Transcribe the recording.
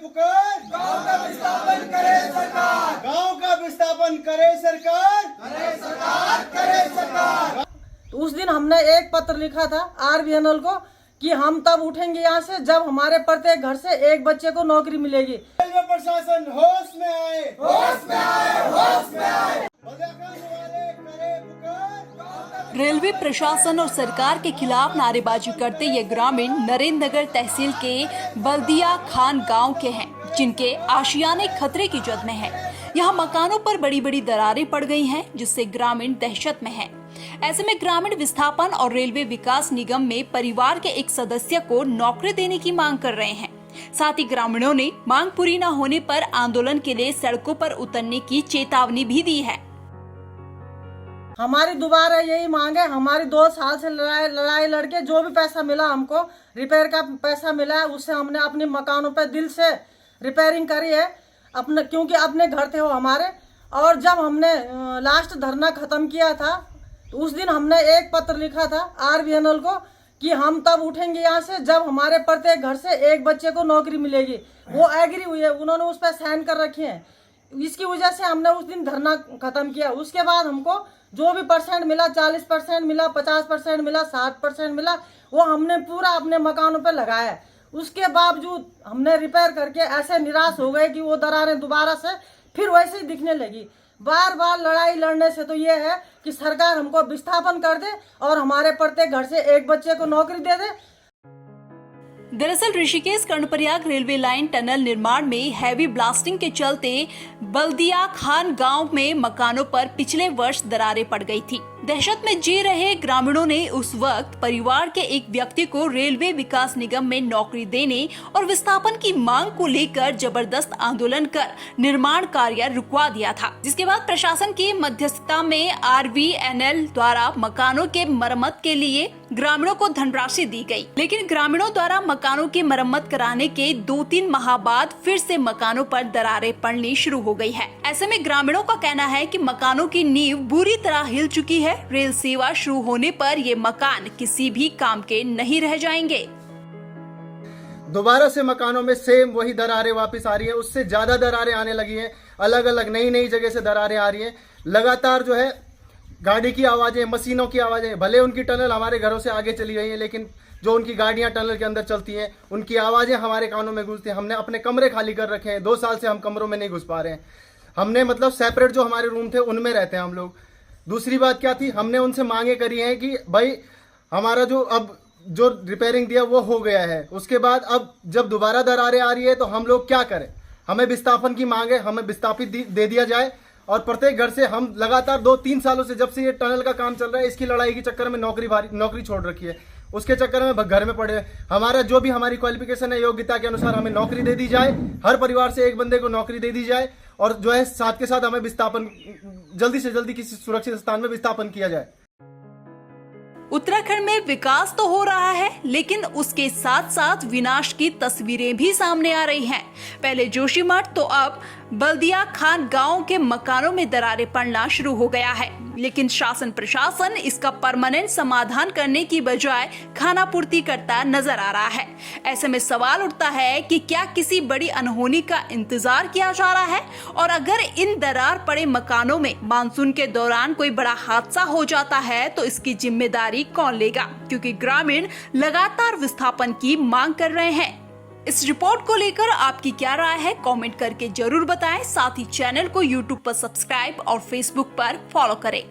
पुकार, गांव का विस्थापन करे सरकार, गांव का विस्थापन करे सरकार, करे सरकार, करे सरकार। तो उस दिन हमने एक पत्र लिखा था RVNL को कि हम तब उठेंगे यहाँ से जब हमारे प्रत्येक घर से एक बच्चे को नौकरी मिलेगी। रेलवे प्रशासन होश में आए, होश में आए, होश में आए। बलियाखान वाले करे पुकार। रेलवे प्रशासन और सरकार के खिलाफ नारेबाजी करते ये ग्रामीण नरेंद्र नगर तहसील के बल्दिया खान गांव के हैं, जिनके आशियाने खतरे की जद में है। यहाँ मकानों पर बड़ी बड़ी दरारें पड़ गई हैं, जिससे ग्रामीण दहशत में हैं। ऐसे में ग्रामीण विस्थापन और रेलवे विकास निगम में परिवार के एक सदस्य को नौकरी देने की मांग कर रहे हैं। साथ ही ग्रामीणों ने मांग पूरी न होने पर आंदोलन के लिए सड़कों पर उतरने की चेतावनी भी दी है। हमारी दोबारा यही मांग है, हमारी 2 साल से लड़ाई लड़के जो भी पैसा मिला, हमको रिपेयर का पैसा मिला है, उससे हमने अपने मकानों पर दिल से रिपेयरिंग करी है अपने, क्योंकि अपने घर थे वो हमारे। और जब हमने लास्ट धरना खत्म किया था तो उस दिन हमने एक पत्र लिखा था RVNL को कि हम तब उठेंगे यहाँ से जब हमारे प्रत्येक घर से एक बच्चे को नौकरी मिलेगी। वो एग्री हुई है, उन्होंने उस पर साइन कर रखे हैं। इसकी वजह से हमने उस दिन धरना खत्म किया। उसके बाद हमको जो भी परसेंट मिला, 40% मिला, 50% मिला, 60% मिला, वो हमने पूरा अपने मकानों पर लगाया। उसके बावजूद हमने रिपेयर करके ऐसे निराश हो गए कि वो दरारें दोबारा से फिर वैसे ही दिखने लगी। बार बार लड़ाई लड़ने से तो ये है कि सरकार हमको विस्थापन कर दे और हमारे प्रत्येक घर से एक बच्चे को नौकरी दे दे। दरअसल Rishikesh Karnaprayag railway line tunnel निर्माण में हैवी ब्लास्टिंग के चलते बल्दिया खान गांव में मकानों पर पिछले वर्ष दरारें पड़ गई थी। दहशत में जी रहे ग्रामीणों ने उस वक्त परिवार के एक व्यक्ति को रेलवे विकास निगम में नौकरी देने और विस्थापन की मांग को लेकर जबरदस्त आंदोलन कर निर्माण कार्य रुकवा दिया था, जिसके बाद प्रशासन की मध्यस्थता में RVNL द्वारा मकानों के मरम्मत के लिए ग्रामीणों को धनराशि दी गई। लेकिन ग्रामीणों द्वारा मकानों की मरम्मत कराने के 2-3 माह बाद फिर से मकानों पर दरारें पड़नी शुरू हो गई है। ऐसे में ग्रामीणों का कहना है कि मकानों की नींव बुरी तरह हिल चुकी है। रेल सेवा शुरू होने पर ये मकान किसी भी काम के नहीं रह जाएंगे। दोबारा से मकानों में सेम वही दरारें वापस आ रही हैं, उससे ज्यादा दरारें आने लगी हैं। अलग अलग नई नई जगह से दरारें आ रही हैं। लगातार जो है गाड़ी की आवाजें, मशीनों की आवाजें, भले उनकी टनल हमारे घरों से आगे चली गई है, लेकिन जो उनकी गाड़ियां टनल के अंदर चलती हैं, उनकी आवाजें हमारे कानों में गूंजती हैं। हमने अपने कमरे खाली कर रखे हैं, 2 साल से हम कमरों में नहीं घुस पा रहे हैं। हमने मतलब सेपरेट जो हमारे रूम थे उनमें रहते हैं हम लोग। दूसरी बात क्या थी, हमने उनसे मांगे करी हैं कि भाई हमारा जो रिपेयरिंग दिया वो हो गया है, उसके बाद अब जब दोबारा दरारें आ रही है तो हम लोग क्या करें। हमें विस्थापन की मांग है, हमें विस्थापित दे दिया जाए। और प्रत्येक घर से हम लगातार 2-3 सालों से, जब से ये टनल का काम चल रहा है, इसकी लड़ाई के चक्कर में नौकरी छोड़ रखी है, उसके चक्कर में घर में पड़े। हमारा जो भी हमारी क्वालिफिकेशन है, योग्यता के अनुसार हमें नौकरी दे दी जाए। हर परिवार से एक बंदे को नौकरी दे दी जाए और जो है साथ के साथ हमें विस्थापन जल्दी से जल्दी किसी सुरक्षित स्थान में विस्थापन किया जाए। उत्तराखंड में विकास तो हो रहा है, लेकिन उसके साथ साथ विनाश की तस्वीरें भी सामने आ रही हैं। पहले जोशीमठ तो अब बल्दिया खान गांव के मकानों में दरारें पड़ना शुरू हो गया है। लेकिन शासन प्रशासन इसका परमानेंट समाधान करने की बजाय खानापूर्ति करता नजर आ रहा है। ऐसे में सवाल उठता है कि क्या किसी बड़ी अनहोनी का इंतजार किया जा रहा है, और अगर इन दरार पड़े मकानों में मानसून के दौरान कोई बड़ा हादसा हो जाता है तो इसकी जिम्मेदारी कौन लेगा, क्योंकि ग्रामीण लगातार विस्थापन की मांग कर रहे हैं। इस रिपोर्ट को लेकर आपकी क्या राय है, कमेंट करके जरूर बताएं। साथ ही चैनल को YouTube पर सब्सक्राइब और Facebook पर फॉलो करें।